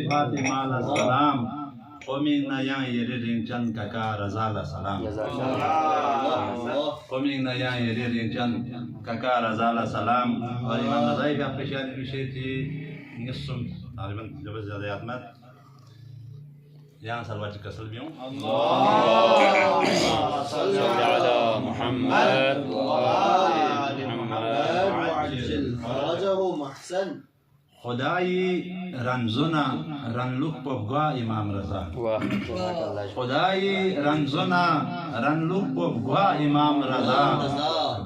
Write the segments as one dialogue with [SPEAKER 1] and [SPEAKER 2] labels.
[SPEAKER 1] फातिमा सलाम Koming na yang yeriring chan kaka razala salam. Koming na yang yeriring chan kaka razala salam. और इमाम रज़ाई भी आपके शायद विषय थी निस्सुम तालिबान जब ज़्यादा याद में यहाँ सलवार कसल भी हूँ
[SPEAKER 2] अल्लाह सल्लि अला मुहम्मद व आलि मुहम्मद वअज्जिल फरजहु महसन
[SPEAKER 1] खुदाई रंजुना रनलुक पबगा इमाम रज़ा खुदाई रंजुना रनलुक पबगा इमाम रज़ा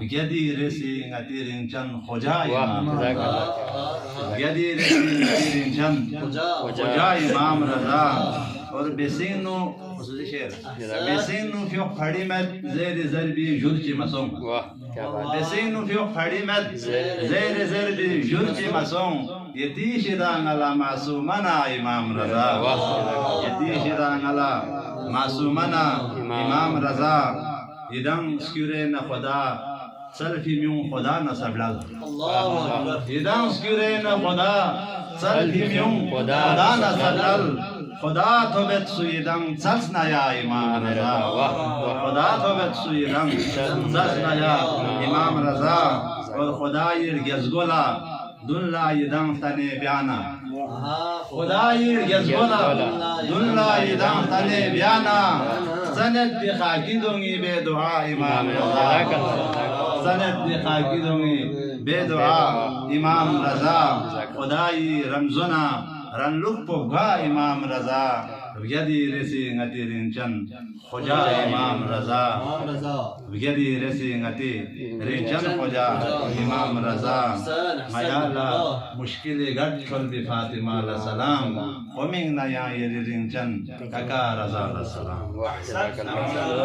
[SPEAKER 1] बिगदी रेसी ngatiring chan khoja imam raza बिगदी रेसी ngatiring chan khoja imam raza और बेसिनो उससे शेर बेसिनो फिर खड़ी में ज़ेर ज़रबी जुर्ची मसों बेसिनो फिर खड़ी में ज़ेर ज़रबी जुर्ची मसों यतीश दांगला मासूमना इमाम रज़ा यतीश दांगला मासूमना इमाम रज़ा इदम स्क्यूरे न खुदा सल्फी म्यूं खुदा न सबलाल इदम स्क्यूरे न खुदा सल्फी म्यूं खुदा न सबलाल खुदा तो बेत सुईदम सच नया इमाम रज़ा खुदा तो बेत सुईदम सच नया इमाम रज़ा और खुदा ये गज़गोला दुल्ला यदम तने बयाना खुदा ये गज़गोला दुल्ला यदम तने बयाना सनद दिखाकी दूँगी बेदुआ इमाम रज़ा सनद दिखाकी दूँगी बेदुआ इमाम रज़ा खुदा ये रमज़ुना रनलुक पबगा इमाम रज़ा बिगदी रेसी ngatiring chan khoja imam raza बिगदी रेसी ngatiring chan khoja imam raza mayala मुश्किल गट चल बि फातिमा सलाम कोमिंग नया यरिंग chan kaka raza सलाम